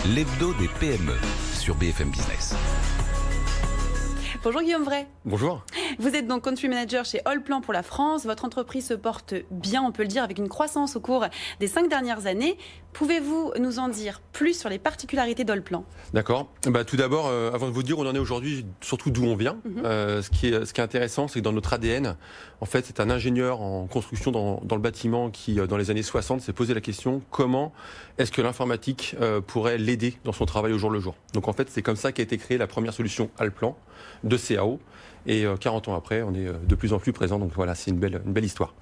l'hebdo des PME sur BFM Business. Bonjour Guillaume Vray. Bonjour. Vous êtes donc Country Manager chez Allplan pour la France. Votre entreprise se porte bien, on peut le dire, avec une croissance au cours des 5 dernières années. Pouvez-vous nous en dire plus sur les particularités d'Allplan ? D'accord. Tout d'abord, avant de vous dire où on en est aujourd'hui, surtout d'où on vient, ce qui est intéressant, c'est que dans notre ADN, en fait, c'est un ingénieur en construction dans le bâtiment qui, dans les années 60, s'est posé la question comment est-ce que l'informatique pourrait l'aider dans son travail au jour le jour. Donc en fait, c'est comme ça qu'a été créée la première solution Allplan de CAO. Et 40 ans après, on est de plus en plus présent. Donc voilà, c'est une belle histoire.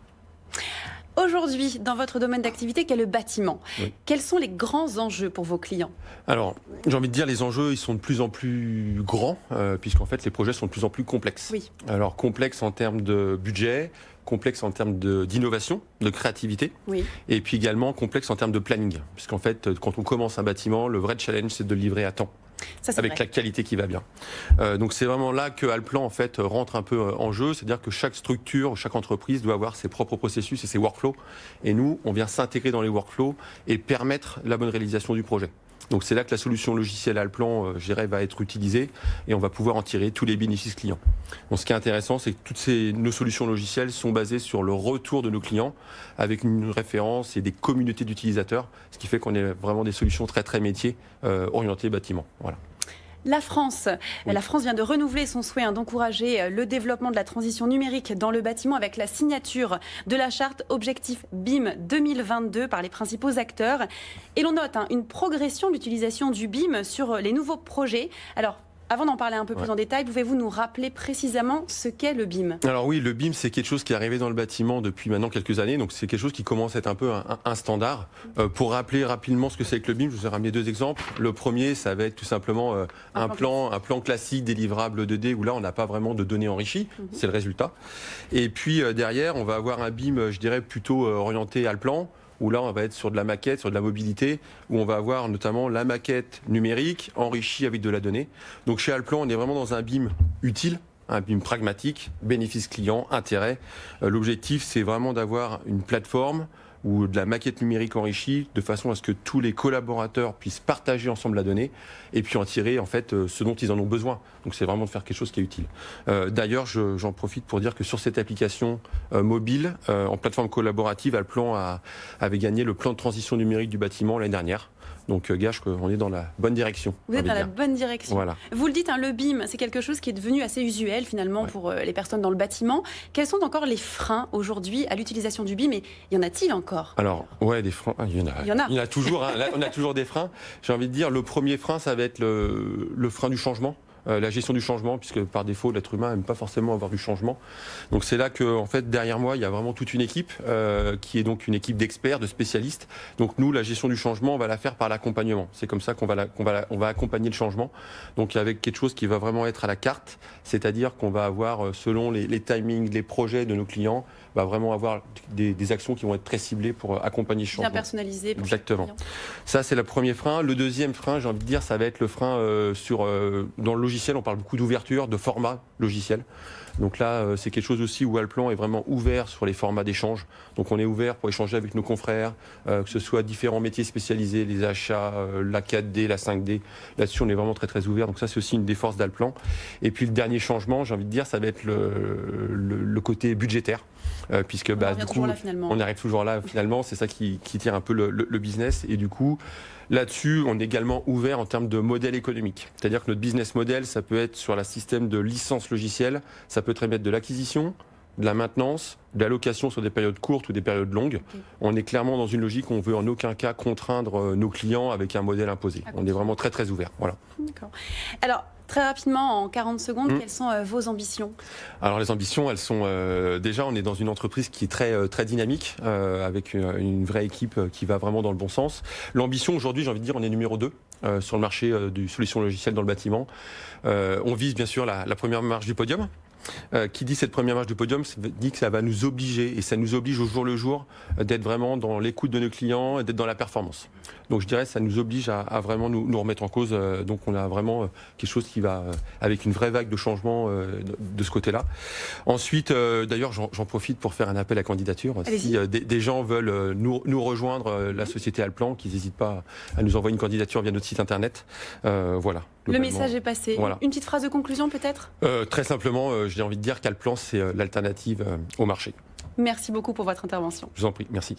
Aujourd'hui, dans votre domaine d'activité, qui est le bâtiment, oui. Quels sont les grands enjeux pour vos clients ? Alors, j'ai envie de dire, les enjeux, ils sont de plus en plus grands, puisqu'en fait, les projets sont de plus en plus complexes. Oui. Alors, complexes en termes de budget, complexes en termes d'innovation, de créativité, oui. Et puis également complexes en termes de planning, puisqu'en fait, quand on commence un bâtiment, le vrai challenge, c'est de le livrer à temps. Ça, avec vrai. La qualité qui va bien. Donc c'est vraiment là que Allplan en fait rentre un peu en jeu, c'est-à-dire que chaque structure, chaque entreprise doit avoir ses propres processus et ses workflows. Et nous, on vient s'intégrer dans les workflows et permettre la bonne réalisation du projet. Donc c'est là que la solution logicielle Allplan, je dirais, va être utilisée et on va pouvoir en tirer tous les bénéfices clients. Donc ce qui est intéressant, c'est que nos solutions logicielles sont basées sur le retour de nos clients avec une référence et des communautés d'utilisateurs, ce qui fait qu'on est vraiment des solutions très très métiers orientées bâtiment. Voilà. La France vient de renouveler son souhait d'encourager le développement de la transition numérique dans le bâtiment avec la signature de la charte Objectif BIM 2022 par les principaux acteurs. Et l'on note une progression d'utilisation du BIM sur les nouveaux projets. Alors, avant d'en parler un peu plus en détail, pouvez-vous nous rappeler précisément ce qu'est le BIM ? Alors oui, le BIM, c'est quelque chose qui est arrivé dans le bâtiment depuis maintenant quelques années, donc c'est quelque chose qui commence à être un peu un standard. Pour rappeler rapidement ce que c'est que le BIM, je vous ai ramené 2 exemples. Le premier, ça va être tout simplement un plan classique délivrable 2D, où là, on n'a pas vraiment de données enrichies, c'est le résultat. Et puis derrière, on va avoir un BIM, je dirais, plutôt orienté Allplan, où là, on va être sur de la maquette, sur de la mobilité, où on va avoir notamment la maquette numérique enrichie avec de la donnée. Donc chez Allplan, on est vraiment dans un BIM utile, un BIM pragmatique, bénéfice client, intérêt. L'objectif, c'est vraiment d'avoir une plateforme ou de la maquette numérique enrichie, de façon à ce que tous les collaborateurs puissent partager ensemble la donnée et puis en tirer en fait ce dont ils en ont besoin. Donc c'est vraiment de faire quelque chose qui est utile. D'ailleurs, j'en profite pour dire que sur cette application mobile, en plateforme collaborative, Allplan avait gagné le plan de transition numérique du bâtiment l'année dernière. Donc gage qu'on est dans la bonne direction. Vous êtes dans la bonne direction. Voilà. Vous le dites, le BIM, c'est quelque chose qui est devenu assez usuel finalement pour les personnes dans le bâtiment. Quels sont encore les freins aujourd'hui à l'utilisation du BIM et y en a-t-il encore ? Alors, des freins, il y en a toujours. On a toujours des freins. J'ai envie de dire, le premier frein, ça va être le frein du changement. La gestion du changement, puisque par défaut, l'être humain n'aime pas forcément avoir du changement. Donc c'est là que, en fait, derrière moi, il y a vraiment toute une équipe qui est donc une équipe d'experts, de spécialistes. Donc nous, la gestion du changement, on va la faire par l'accompagnement. C'est comme ça qu'on va accompagner le changement. Donc avec quelque chose qui va vraiment être à la carte, c'est-à-dire qu'on va avoir, selon les timings, les projets de nos clients, va vraiment avoir des actions qui vont être très ciblées pour accompagner le changement. Bien personnalisé. Exactement. Ça, c'est le premier frein. Le deuxième frein, j'ai envie de dire, ça va être le frein dans le logiciel. On parle beaucoup d'ouverture, de format logiciel. Donc là, c'est quelque chose aussi où Allplan est vraiment ouvert sur les formats d'échange. Donc on est ouvert pour échanger avec nos confrères, que ce soit différents métiers spécialisés, les achats, la 4D, la 5D. Là-dessus, on est vraiment très très ouvert. Donc ça, c'est aussi une des forces d'Allplan. Et puis le dernier changement, j'ai envie de dire, ça va être le côté budgétaire. Puisque du coup, on arrive toujours là finalement, c'est ça qui tire un peu le business. Et du coup, là-dessus, on est également ouvert en termes de modèle économique. C'est-à-dire que notre business model, ça peut être sur le système de licence logicielle, ça peut être de l'acquisition, de la maintenance, de la location sur des périodes courtes ou des périodes longues. Okay. On est clairement dans une logique où on ne veut en aucun cas contraindre nos clients avec un modèle imposé. On est vraiment très très ouvert. Voilà. D'accord. Alors, très rapidement, en 40 secondes, quelles sont vos ambitions ? Alors les ambitions, elles sont déjà, on est dans une entreprise qui est très, très dynamique, avec une vraie équipe qui va vraiment dans le bon sens. L'ambition aujourd'hui, j'ai envie de dire, on est numéro 2 sur le marché du solution logicielle dans le bâtiment. On vise bien sûr la première marche du podium. Qui dit cette première marche du podium, dit que ça va nous obliger, et ça nous oblige au jour le jour, d'être vraiment dans l'écoute de nos clients et d'être dans la performance. Donc je dirais que ça nous oblige à vraiment nous remettre en cause. Donc on a vraiment quelque chose qui va avec une vraie vague de changement de ce côté-là. Ensuite, d'ailleurs, j'en profite pour faire un appel à candidature. Si des gens veulent nous rejoindre, la société Allplan, qu'ils n'hésitent pas à nous envoyer une candidature via notre site internet. Voilà. Le message est passé. Voilà. Une petite phrase de conclusion peut-être ? Très simplement, j'ai envie de dire qu'Allplan, c'est l'alternative au marché. Merci beaucoup pour votre intervention. Je vous en prie, merci.